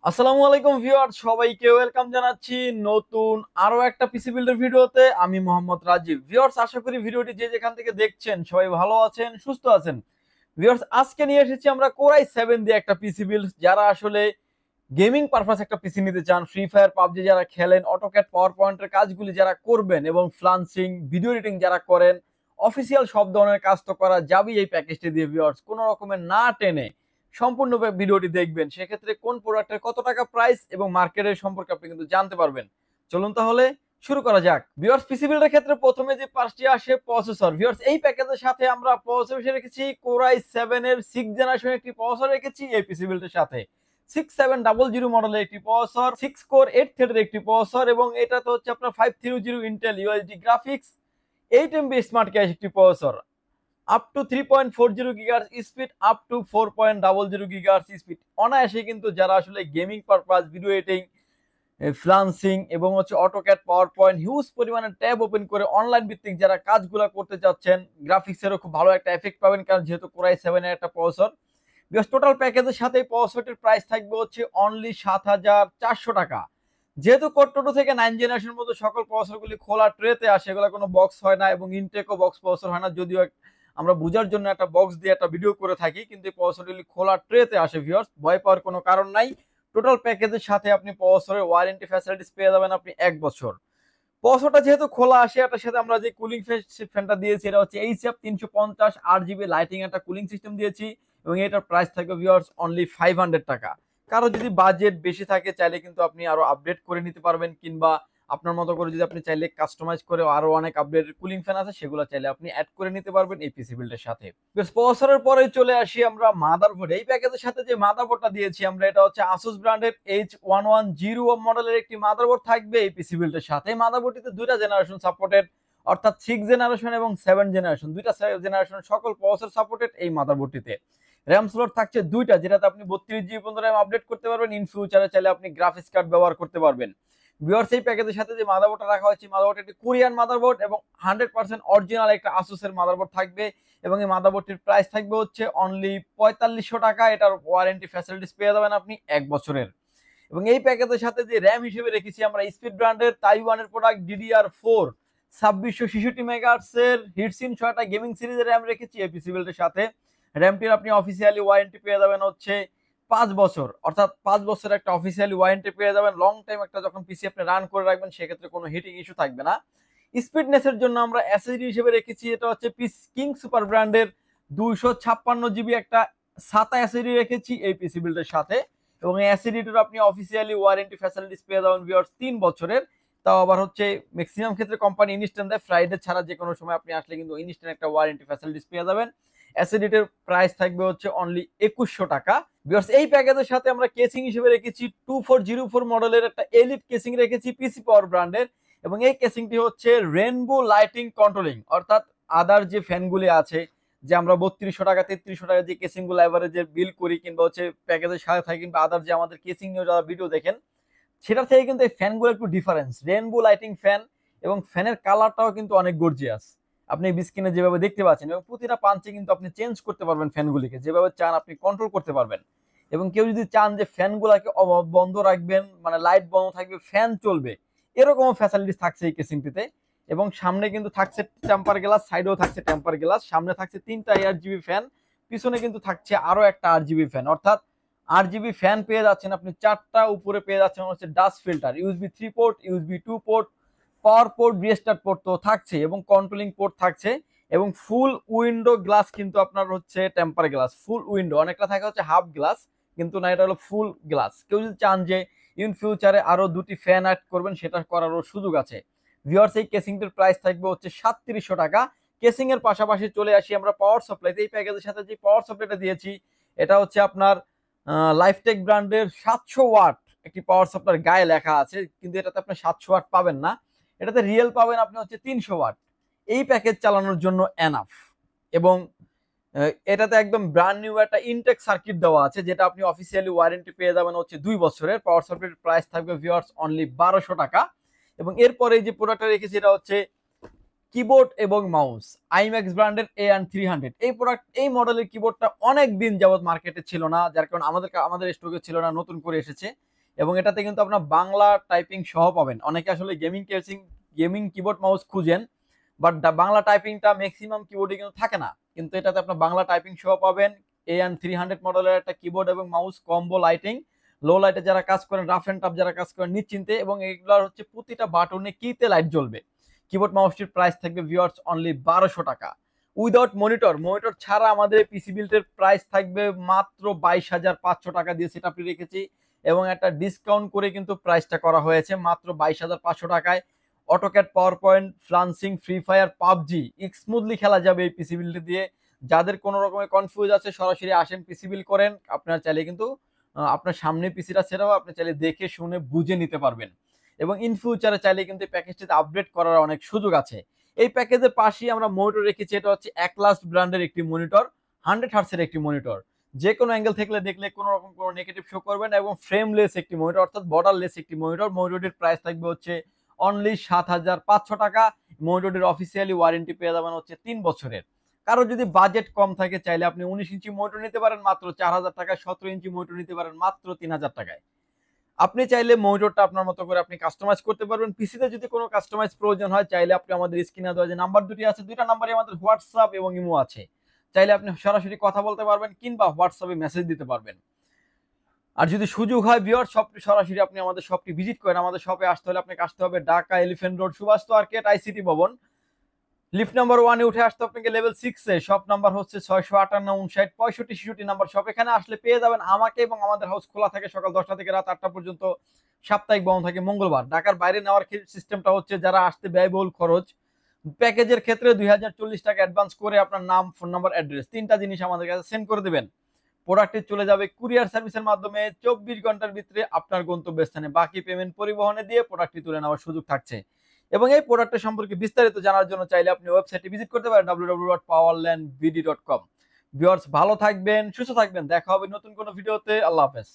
আসসালামু আলাইকুম ভিউয়ার্স, সবাইকে ওয়েলকাম জানাচ্ছি নতুন আরো একটা পিসি বিল্ডের ভিডিওতে। আমি মোহাম্মদ রাজীব। ভিউয়ার্স, আশা করি ভিডিওটি যে যেখান থেকে দেখছেন সবাই ভালো আছেন, সুস্থ আছেন। ভিউয়ার্স, আজকে নিয়ে এসেছি আমরা কোরাই 7 দিয়ে একটা পিসি বিল্ড। যারা আসলে গেমিং পারপাস একটা পিসি নিতে চান, ফ্রি ফায়ার পাবজি যারা খেলেন, অটোক্যাড পাওয়ার পয়েন্টের কাজগুলি যারা করবেন এবং ফ্লান্সিং ভিডিও এডিটিং যারা করেন, অফিসিয়াল সব ধরনের কাজ তো করা যাবেই এই প্যাকেজটি দিয়ে। ভিউয়ার্স, কোনো রকমের না টেনে সম্পূর্ণ ভিডিওটি দেখবেন, সেক্ষেত্রে কোন প্রোডাক্টের কত টাকা প্রাইস এবং মার্কেটের সম্পর্কে আপনি কিন্তু জানতে পারবেন। চলুন তাহলে শুরু করা যাক। ভিউয়ার্স, পিসি বিল্ডের ক্ষেত্রে প্রথমে যে পার্টটি আসে প্রসেসর। ভিউয়ার্স, এই প্যাকেজের সাথে আমরা প্রসেসর রেখেছি কোরাই 7 এর 6 জেনারেশন একটি প্রসেসর রেখেছি এই পিসি বিল্ডের সাথে। 6700 মডেলের একটি প্রসেসর, 6 কোর 8 থ্রেডের একটি প্রসেসর, এবং এটা তো হচ্ছে আপনার 530 Intel USD graphics, 8 MB smart cache একটি processor, up to 3.40 gigahertz speed, up to 4.00 gigahertz speed. অনায়াসে কিন্তু যারা আসলে gaming purpose, video editing, freelancing এবং হচ্ছে অটোক্যাড পাওয়ার পয়েন্ট হিউজ পরিমাণে ট্যাব ওপেন করে অনলাইন ভিত্তিক যারা কাজগুলো করতে চাচ্ছেন, গ্রাফিক্সেরও খুব ভালো একটা এফেক্ট পাবেন, কারণ যেহেতু কোরাই 7 এর একটা প্রসেসর। বিকজ টোটাল প্যাকেজের সাথে এই প্রসেসরটির প্রাইস থাকবে হচ্ছে অনলি 7,400 টাকা। যেহেতু কোর 2 থেকে 9 জেনারেশনের মধ্যে সকল প্রসেসরগুলি খোলা ট্রেতে আসে, এগুলো কোনো বক্স হয় না এবং ইনটেকও বক্স প্রসেসর হয় না, যদিও আমরা বোঝার জন্য একটা বক্স দিয়ে একটা ভিডিও করে থাকি, কিন্তু এই প্রসেসরগুলি খোলা ট্রেতে আসে। ভিউয়ার্স, ভয় পাওয়ার কোনো কারণ নাই। টোটাল প্যাকেজের সাথে আপনি প্রসেসরের ওয়ারেন্টি ফ্যাসিলিটিস পেয়ে যাবেন আপনি 1 বছর। প্রসেসরটা যেহেতু খোলা আসে, এটার সাথে আমরা যে কুলিং ফ্যানটা দিয়েছি এটা হচ্ছে এইচএফ 350 8GB লাইটিং একটা কুলিং সিস্টেম দিয়েছি, এবং এটার প্রাইস থাকবে ভিউয়ার্স অনলি 500 টাকা। কারো যদি বাজেট বেশি থাকে, চাইলে কিন্তু আপনি আরো আপডেট করে নিতে পারবেন, কিংবা আপনার মতো করে যদি আপনি চাইলে কাস্টমাইজ করে আরো অনেক আপডেট কুলিং ফ্যান আছে, সেগুলো চাইলে আপনি অ্যাড করে নিতে পারবেন এই পিসি বিল্ডের সাথে। প্রসেসরের পরে চলে আসি আমরা মাদারবোর্ড। এই প্যাকেজের সাথে যে মাদারবোর্ডটা দিয়েছি আমরা, এটা হচ্ছে আসুস ব্র্যান্ডের H1100 মডেলের একটি মাদারবোর্ড থাকবে এই পিসি বিল্ডের সাথে। মাদারবোর্ডটিতে দুইটা জেনারেশন সাপোর্টেড, অর্থাৎ 6 জেনারেশন এবং 7 জেনারেশন, দুইটা জেনারেশন সকল প্রসেসর সাপোর্টেড এই মাদারবোর্ডটিতে। র্যাম স্লট থাকছে দুইটা, যেটাতে আপনি 32 জিবি পর্যন্ত র্যাম আপডেট করতে পারবেন। ইন ফিউচারে চাইলে আপনি গ্রাফিক্স কার্ড ব্যবহার করতে পারবেন। ভিউয়ার্স, এই প্যাকেজের সাথে যে মাদারবোর্ডটা রাখা হয়েছে, মাদারবোর্ড একটি কোরিয়ান মাদারবোর্ড এবং 100% অরিজিনাল একটা আসুসের মাদারবোর্ড থাকবে, এবং এই মাদারবোর্ডটির প্রাইস থাকবে হচ্ছে অনলি 4500 টাকা। এটার ওয়ারেন্টি ফ্যাসিলিটিস পেয়ে যাবেন আপনি 1 বছরের। এবং এই প্যাকেজের সাথে যে র্যাম হিসেবে রেখেছি আমরা স্পিড ব্র্যান্ডের তাইওয়ানের প্রোডাক্ট DDR4 2666 মেগাহার্টজের হিটসিন 6টা গেমিং সিরিজের র্যাম রেখেছি এই পিসি বিল্ডের সাথে। র্যামটির আপনি অফিসিয়ালি ওয়ারেন্টি পেয়ে যাবেন হচ্ছে 5 বছর, অর্থাৎ 5 বছরের একটা অফিসিয়ালি ওয়ারেন্টি পেয়ে যাবেন। লং টাইম একটা যখন পিসি আপনি রান করে রাখবেন, সেক্ষেত্রে কোনো হিটিং ইস্যু থাকবে না। স্পিডনেসের জন্য আমরা এসএসডি হিসেবে রেখেছি, এটা হচ্ছে পিস কিং সুপার ব্র্যান্ডের 256 জিবি একটা সাতা এসএসডি রেখেছি এই পিসি বিল্ডের সাথে, এবং এই এসএসডিটার আপনি অফিসিয়ালি ওয়ারেন্টি ফ্যাসিলিটিস পেয়ে যাবেন ভিউয়ার্স 3 বছরের। তাও আবার হচ্ছে ম্যাক্সিমাম ক্ষেত্রে কোম্পানি ইনস্ট্যান্ট দেয়, ফ্রাইডে ছাড়া যে কোনো সময় আপনি আসলে কিন্তু ইনস্ট্যান্ট একটা ওয়ারেন্টি ফ্যাসিলিটিস পেয়ে যাবেন। এসএসডিটার প্রাইস থাকবে হচ্ছে অনলি 2100 টাকা। ভিউয়ার্স, এই প্যাকেজের সাথে আমরা কেসিং হিসেবে রেখেছি 2404 মডেলের একটা এলিট কেসিং রেখেছি পিসি পাওয়ার ব্র্যান্ডের, এবং এই কেসিংটি হচ্ছে রেনবো লাইটিং কন্ট্রোলিং, অর্থাৎ আদার যে ফ্যানগুলি আছে, যে আমরা 3200 টাকা 3300 টাকা যে কেসিং গুলো এভারেজে বিল করি, কিংবা হচ্ছে প্যাকেজের সাথে থাকে, কিংবা আদার যে আমাদের কেসিং নিয়ে যারা ভিডিও দেখেন, সেটার থেকে কিন্তু এই ফ্যানগুলো একটু ডিফারেন্স। রেনবো লাইটিং ফ্যান, এবং ফ্যানের কালারটাও কিন্তু অনেক গর্জিয়াস। আপনি স্ক্রিনে যেভাবে দেখতে পাচ্ছেন, এবং প্রতিটা পাঞ্চে কিন্তু আপনি চেঞ্জ করতে পারবেন ফ্যানগুলিকে, যেভাবে চান আপনি কন্ট্রোল করতে পারবেন। এবং কেউ যদি চান যে ফ্যানগুলোকে বন্ধ রাখবেন, মানে লাইট বন্ধ থাকবে, ফ্যান চলবে, এরকম ফ্যাসিলিটিস থাকছে এই কেসিংটিতে। এবং সামনে কিন্তু থাকছে টেম্পার গ্লাস, সাইডেও থাকছে টেম্পার গ্লাস, সামনে থাকছে 3টা 8GB ফ্যান, পিছনে কিন্তু থাকছে আরো একটা 8GB ফ্যান, অর্থাৎ 8GB ফ্যান পেয়ে যাচ্ছেন আপনি 4টা। উপরে পেয়ে যাচ্ছেন হচ্ছে dust filter, USB 3 port, USB 2 port, পাওয়ার পোর্ট, রিস্টার্ট পোর্ট তো থাকছে, এবং কন্ট্রোলিং পোর্ট থাকছে, এবং ফুল উইন্ডো গ্লাস কিন্তু আপনার হচ্ছে টেম্পার গ্লাস, ফুল উইন্ডো। অনেকটা থাকে হচ্ছে হাফ গ্লাস, কিন্তু না, এটা হলো ফুল গ্লাস। কেউ যদি চান যে ইন ফিউচারে আরো 2টি ফ্যান অ্যাড করবেন, সেটা করারও সুযোগ আছে। ভিউয়ার্স, এই কেসিংটির প্রাইস থাকবে হচ্ছে 3700 টাকা। কেসিং এর পাশাপাশি চলে আসি আমরা পাওয়ার সাপ্লাইতে। এই প্যাকেজের সাথে যে পাওয়ার সাপ্লাইটা দিয়েছি, এটা হচ্ছে আপনার লাইফটেক ব্র্যান্ডের 700 ওয়াট একটি পাওয়ার সাপ্লাই গায়ে লেখা আছে, কিন্তু এটাতে আপনি 700 ওয়াট পাবেন না, এটাতে রিয়েল পাবেন আপনি হচ্ছে 300 ওয়াট। এই প্যাকেজ চালানোর জন্য এনাফ। এবং এটাতে একদম ব্র্যান্ড নিউ একটা ইনটেক সার্কিট দেওয়া আছে, যেটা আপনি অফিসিয়ালি ওয়ারেন্টি পেয়ে যাবেন হচ্ছে 2 বছরের। পাওয়ার সাপ্লাইয়ের প্রাইস থাকবে ভিউয়ার্স অনলি 1200 টাকা। এবং এরপরে যে প্রোডাক্টটা রেখেছি, এটা হচ্ছে কিবোর্ড এবং মাউস, আইম্যাক্স ব্র্যান্ডের AN300। এই মডেলের কিবোর্ডটা অনেক দিন যাবত মার্কেটে ছিল না, যার কারণে আমাদের স্টকে ছিল না, নতুন করে এসেছে। এবং এটাতে কিন্তু আপনার বাংলা টাইপিং সহ পাবেন। অনেকে আসলে গেমিং কিবোর্ড মাউস খুঁজেন, বাট বাংলা টাইপিংটা ম্যাক্সিমাম কিবোর্ডে কিন্তু থাকে না, কিন্তু এটাতে আপনার বাংলা টাইপিং সহ পাবেন। AN300 মডেলের একটা কিবোর্ড এবং মাউস, কম্বো লাইটিং, লো লাইটে যারা কাজ করেন, রাফ এন্ড টাফ যারা কাজ করেন নিশ্চিন্তে, এবং এগুলোর হচ্ছে প্রতিটা বাটনে কিতে লাইট জ্বলবে। কিবোর্ড মাউসটির প্রাইস থাকবে ভিউয়ার্স অনলি 1200 টাকা উইদাউট মনিটর। মনিটর ছাড়া আমাদের পিসি বিল্ডের প্রাইস থাকবে মাত্র 22,500 টাকা দিয়ে সেট আপনি রেখেছি, এবং একটা ডিসকাউন্ট করে কিন্তু প্রাইসটা করা হয়েছে মাত্র 22,500 টাকায়। AutoCAD, power point, freelancing, free fire, PUBG smoothly খেলা যাবে এই পিসি বিল্ড দিয়ে। যাদের কোনো রকমের কনফিউজ আছে সরাসরি আসেন, পিসি বিল্ড করেন। আপনার চাইলে কিন্তু আপনার সামনে পিসিটা সেট হবে, আপনি চাইলে দেখে শুনে বুঝে নিতে পারবেন। এবং ইন ফিউচারে চাইলে কিন্তু এই প্যাকেজটিতে আপগ্রেড করার অনেক সুযোগ আছে। এই প্যাকেজের পাশেই আমরা মনিটর রেখেছি, এটা হচ্ছে অ্যাক্লাস্ট ব্র্যান্ডের একটি মনিটর, 100 হার্টসের একটি মনিটর। যে কোনো অ্যাঙ্গেল থেকে দেখলে কোনো রকম কোনো নেগেটিভ শো করবে না, এবং ফ্রেমলেস একটি মনিটর, অর্থাৎ বর্ডারলেস একটি মনিটর। মনিটরটির প্রাইস থাকবে হচ্ছে অনলি 7,500 টাকা। মনিটরটির অফিসিয়ালি ওয়ারেন্টি পেয়ে যাবেন হচ্ছে 3 বছরের। কারো যদি বাজেট কম থাকে চাইলে আপনি 19 ইঞ্চি মনিটর নিতে পারেন মাত্র 4,000 টাকায়, 17 ইঞ্চি মনিটর নিতে পারেন মাত্র 3,000 টাকায়। আপনি চাইলে মনিটরটা আপনার মতো করে আপনি কাস্টমাইজ করতে পারবেন। পিসিতে যদি কোনো কাস্টমাইজ প্রয়োজন হয় চাইলে আপনি আমাদের স্ক্রিনে দেওয়া যে নাম্বার দুটি আছে, দুইটা নাম্বারে আমাদের হোয়াটসঅ্যাপ এবং ইমো আছে, চাইলে আপনি সরাসরি কথা বলতে পারবেন কিংবা হোয়াটসঅ্যাপে মেসেজ দিতে পারবেন। আর যদি সুযোগ হয় ভিউয়ার শপটি সরাসরি আপনি আমাদের শপটি ভিজিট করেন, আমাদের শপে আসতে হলে আপনাকে আসতে হবে Dhaka elephant road, Subhash market, ICT Bhaban, lift number 1-এ উঠে আসতে আপনাকে লেভেল 6-এ। শপ নাম্বার হচ্ছে 658, 59, 65, 65 নাম্বার শপ। এখানে আসলে পেয়ে যাবেন আমাকে, এবং আমাদের হাউস খোলা থাকে সকাল 10টা থেকে রাত 8টা পর্যন্ত, সাপ্তাহিক বন্ধ থাকে মঙ্গলবার। ঢাকার বাইরে নেওয়ার সিস্টেমটা হচ্ছে যারা আসতে ব্যয়বহুল খরচ, প্যাকেজের ক্ষেত্রে 2040 টাকা অ্যাডভান্স করে আপনার নাম, ফোন নাম্বার, অ্যাড্রেস, তিনটা জিনিস আমাদের কাছে সেন্ড করে দেবেন। প্রোডাক্টটি চলে যাবে কুরিয়ার সার্ভিসের মাধ্যমে 24 ঘন্টার ভিতরে আপনার গন্তব্যস্থানে। বাকি পেমেন্ট পরিবহনে দিয়ে প্রোডাক্টটি তুলে নেওয়ার সুযোগ থাকছে। এবং এই প্রোডাক্টের সম্পর্কে বিস্তারিত জানার জন্য চাইলে আপনি ওয়েবসাইটে ভিজিট করতে পারেন www.powerlandbd.com। ভিউয়ার্স ভালো থাকবেন, সুস্থ থাকবেন, দেখা হবে নতুন কোনো ভিডিওতে। আল্লাহ হাফেজ।